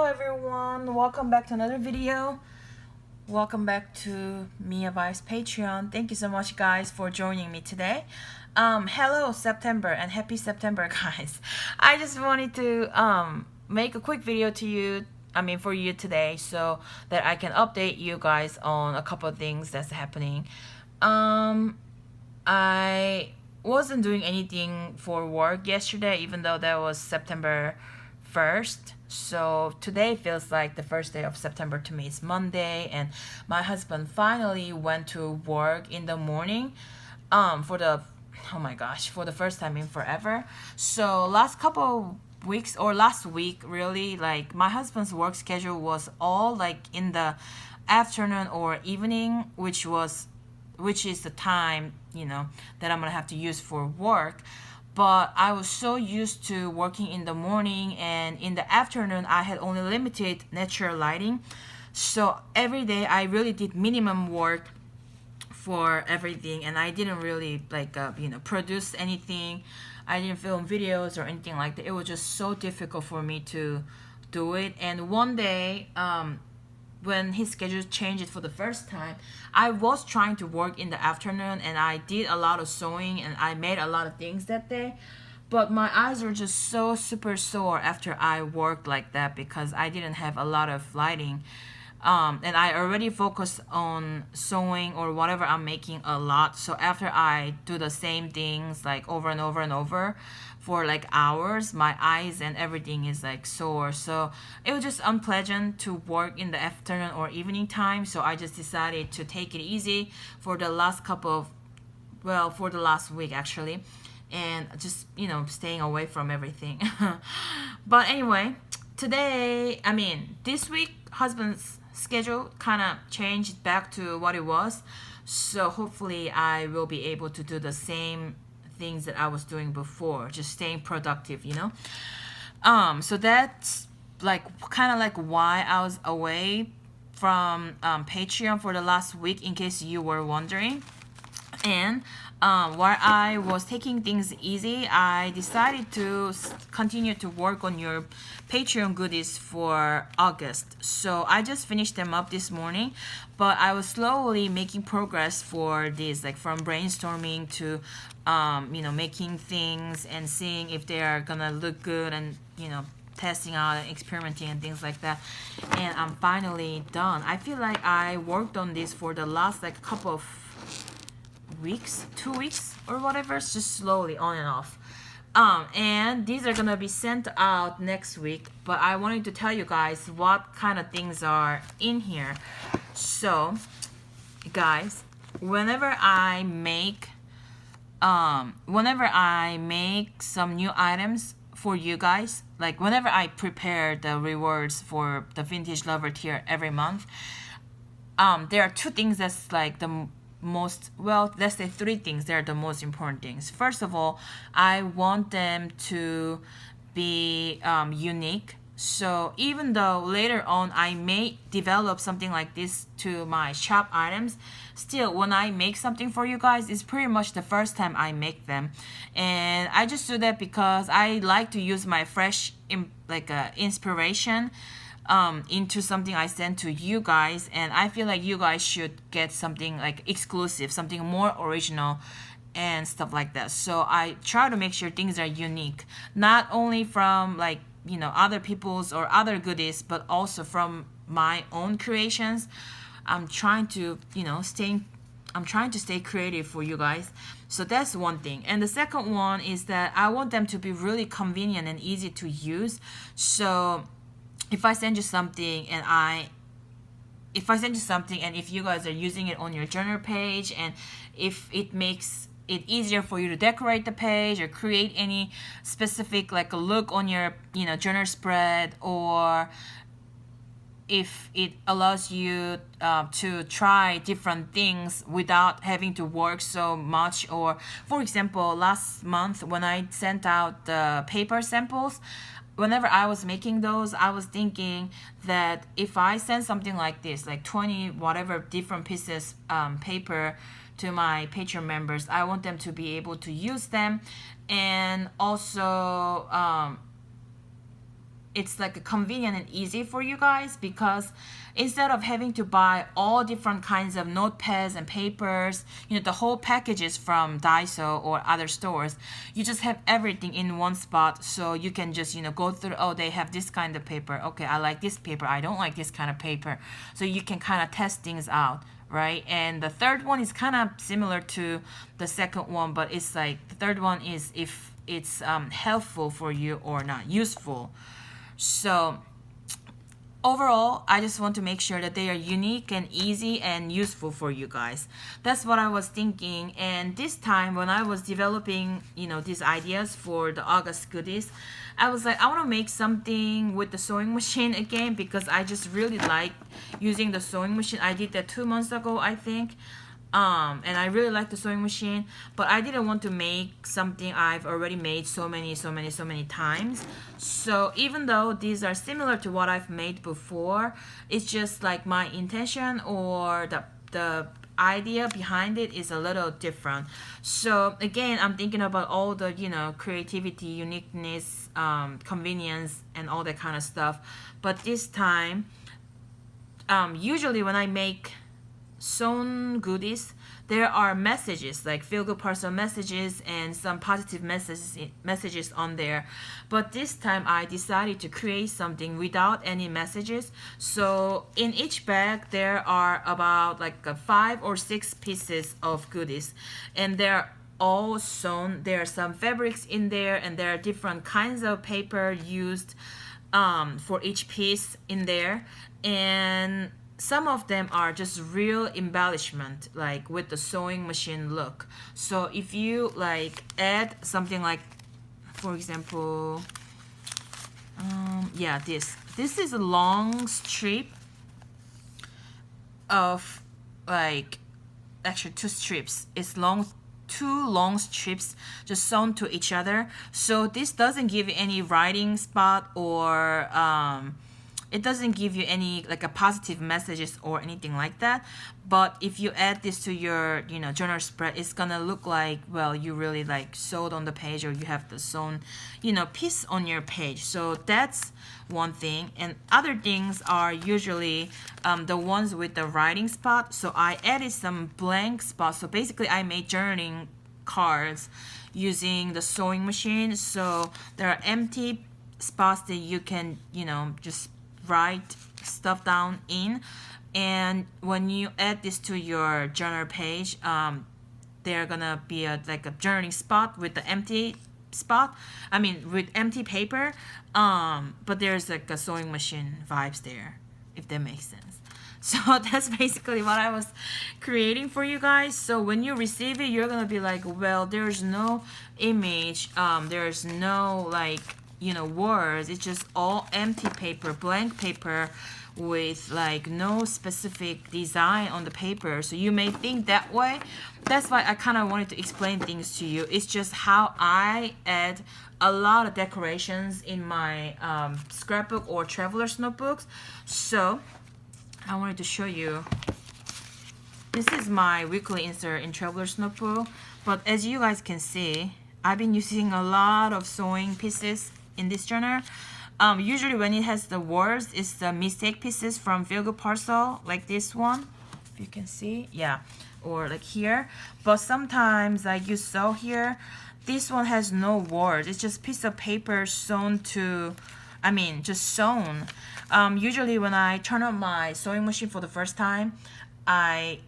everyone, welcome back to another video. Welcome back to Mia Vice Patreon. Thank you so much guys for joining me today. Hello September and happy September guys. I just wanted to make a quick video to you, for you today, so that I can update you guys on a couple of things that's happening. I wasn't doing anything for work yesterday, even though that was September 1st. So today feels like the first day of September to me. It's Monday, and my husband finally went to work in the morning for the for the first time in forever. So last couple weeks, or last week really, like my husband's work schedule was all like in the afternoon or evening, which is the time that I'm gonna have to use for work. But I was so used to working in the morning, and in the afternoon I had only limited natural lighting. So every day I really did minimum work for everything, and I didn't really produce anything. I didn't film videos or anything like that. It was just so difficult for me to do it. And one day, when his schedule changed for the first time, I was trying to work in the afternoon, and I did a lot of sewing and I made a lot of things that day. But my eyes were just so super sore after I worked like that because I didn't have a lot of lighting. And I already focused on sewing or whatever I'm making a lot. So after I do the same things like over and over and over for like hours, my eyes and everything is like sore. So it was just unpleasant to work in the afternoon or evening time. So I just decided to take it easy for the last for the last week actually, and just staying away from everything. But anyway, this week husband's schedule kind of changed back to what it was. So hopefully I will be able to do the same things that I was doing before, just staying productive. So that's kind of like why I was away from Patreon for the last week, in case you were wondering. And while I was taking things easy, I decided to continue to work on your Patreon goodies for August. So I just finished them up this morning, but I was slowly making progress for this, like from brainstorming to making things and seeing if they are gonna look good, and testing out and experimenting and things like that. And I'm finally done. I feel like I worked on this for the last couple of weeks, 2 weeks or whatever, it's just slowly on and off. And these are gonna be sent out next week, but I wanted to tell you guys what kind of things are in here. So guys, whenever I make some new items for you guys, like whenever I prepare the rewards for the Vintage Lover tier every month, there are two things that's like the most, let's say three things. They're the most important things. First of all, I want them to be unique. So even though later on I may develop something like this to my shop items, still when I make something for you guys, it's pretty much the first time I make them. And I just do that because I like to use my fresh inspiration into something I send to you guys, and I feel like you guys should get something like exclusive, something more original and stuff like that. So I try to make sure things are unique, not only from other people's or other goodies, but also from my own creations. I'm trying to stay creative for you guys. So that's one thing. And the second one is that I want them to be really convenient and easy to use. So if I send you something and if you guys are using it on your journal page, and if it makes it easier for you to decorate the page or create any specific a look on your journal spread, or if it allows you to try different things without having to work so much. Or for example, last month when I sent out the paper samples, whenever I was making those, I was thinking that if I send something like this, like 20 whatever different pieces paper to my Patreon members, I want them to be able to use them. And also it's like convenient and easy for you guys, because instead of having to buy all different kinds of notepads and papers, the whole packages from Daiso or other stores, you just have everything in one spot. So you can just, go through, oh, they have this kind of paper. Okay, I like this paper. I don't like this kind of paper. So you can kind of test things out, right? And the third one is kind of similar to the second one, but it's like the third one is if it's helpful for you or not useful. So overall, I just want to make sure that they are unique and easy and useful for you guys. That's what I was thinking. And this time when I was developing, these ideas for the August goodies, I was like, I want to make something with the sewing machine again, because I just really like using the sewing machine. I did that 2 months ago, I think. And I really like the sewing machine, but I didn't want to make something I've already made so many times. So even though these are similar to what I've made before, it's just like my intention or the idea behind it is a little different. So again, I'm thinking about all the creativity, uniqueness, convenience, and all that kind of stuff. But this time, usually when I make sewn goodies, there are messages like feel good parcel messages and some positive messages on there. But this time I decided to create something without any messages. So in each bag there are about like 5 or 6 pieces of goodies, and they're all sewn. There are some fabrics in there, and there are different kinds of paper used for each piece in there. And some of them are just real embellishment, like with the sewing machine look. So if you like add something like, for example, yeah, this is a long strip of like, actually 2 strips. It's two long strips just sewn to each other. So this doesn't give you any writing spot, or it doesn't give you any like a positive messages or anything like that. But if you add this to your journal spread, it's gonna look like, well, you really like sewed on the page, or you have the sewn piece on your page. So that's one thing. And other things are usually the ones with the writing spot. So I added some blank spots. So basically I made journaling cards using the sewing machine. So there are empty spots that you can just write stuff down in. And when you add this to your journal page, they're gonna be like a journaling spot with the empty spot, with empty paper, but there's like a sewing machine vibes there, if that makes sense. So that's basically what I was creating for you guys. So when you receive it, you're gonna be like, well, there's no image, there's no like words. It's just all empty paper, blank paper, with like no specific design on the paper. So you may think that way. That's why I kind of wanted to explain things to you. It's just how I add a lot of decorations in my scrapbook or traveler's notebooks. So I wanted to show you. This is my weekly insert in traveler's notebook, but as you guys can see, I've been using a lot of sewing pieces in this journal. Usually when it has the words, it's the mistake pieces from Feel Good Parcel, like this one, if you can see, yeah, or like here. But sometimes like you sew here, this one has no words. It's just piece of paper sewn to, just sewn. Usually when I turn on my sewing machine for the first time, I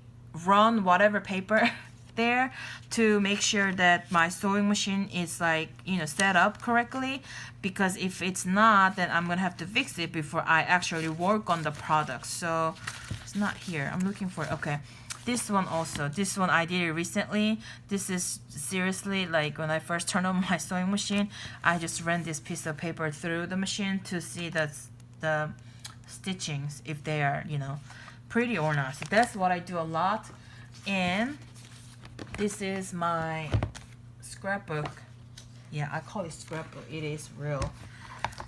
run whatever paper there to make sure that my sewing machine is like set up correctly, because if it's not, then I'm gonna have to fix it before I actually work on the product. So it's not here, I'm looking for it. Okay, this one also, this one I did it recently. This is seriously like when I first turned on my sewing machine, I just ran this piece of paper through the machine to see the stitchings, if they are pretty or not. So that's what I do a lot. And this is my scrapbook. Yeah, I call it scrapbook. It is real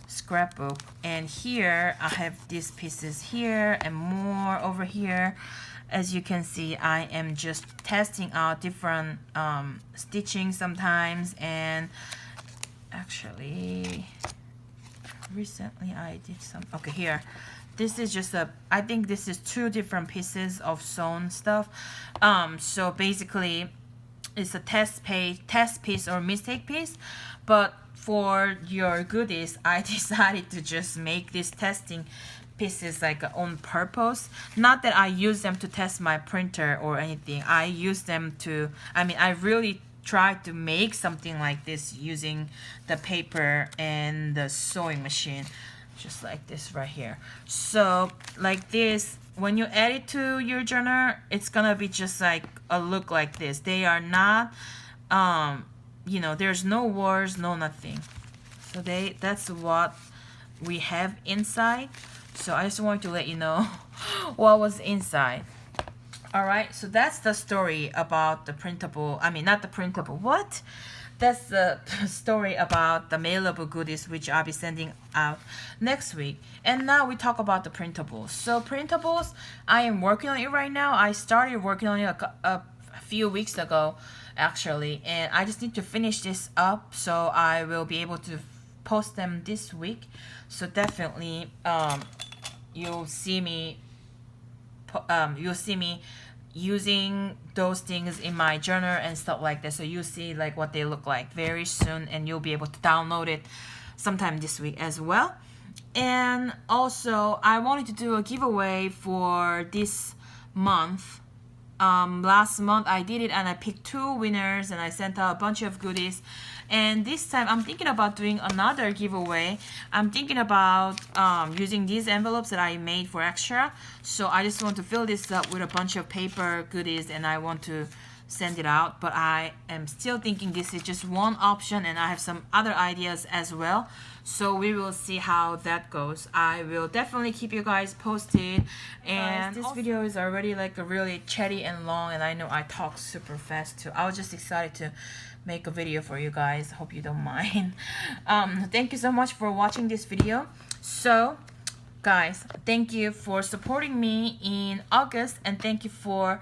scrapbook. And here I have these pieces here and more over here. As you can see, I am just testing out different stitching sometimes. And actually, recently I did some, okay, here. This is just a, I think this is 2 different pieces of sewn stuff. So basically it's a test piece or mistake piece, but for your goodies I decided to just make these testing pieces like on purpose. Not that I use them to test my printer or anything. I use them to, I mean, I really tried to make something like this using the paper and the sewing machine, just like this right here. So like this, when you add it to your journal, it's gonna be just like a look like this. They are not you know, there's no words, no nothing. So that's what we have inside. So I just wanted to let you know what was inside. Alright, so that's the story about the printable, I mean not the printable, what? That's the story about the mailable goodies which I'll be sending out next week. And now we talk about the printables. So printables, I am working on it right now. I started working on it a few weeks ago actually, and I just need to finish this up so I will be able to post them this week. So definitely you'll see me using those things in my journal and stuff like that. So you'll see like what they look like very soon, and you'll be able to download it sometime this week as well. And also I wanted to do a giveaway for this month. Last month I did it and I picked 2 winners and I sent out a bunch of goodies. And this time I'm thinking about doing another giveaway. I'm thinking about using these envelopes that I made for extra. So I just want to fill this up with a bunch of paper goodies and I want to send it out. But I am still thinking this is just one option and I have some other ideas as well. So we will see how that goes. I will definitely keep you guys posted. And this video is already like a really chatty and long, and I know I talk super fast too. I was just excited to make a video for you guys. Hope you don't mind. Thank you so much for watching this video. So guys, thank you for supporting me in August, and thank you for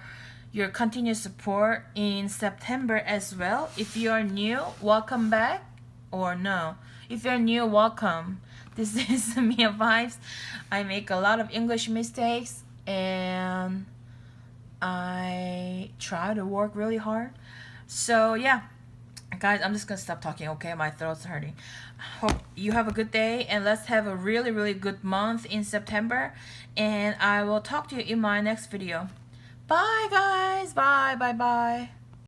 your continued support in September as well. If you are new, welcome back. Or no, if you're new, welcome. This is Mia Vibes. I make a lot of English mistakes and I try to work really hard. So yeah, guys, I'm just gonna stop talking, okay? My throat's hurting. Hope you have a good day, and let's have a really, really good month in September. And I will talk to you in my next video. Bye, guys. Bye, bye, bye.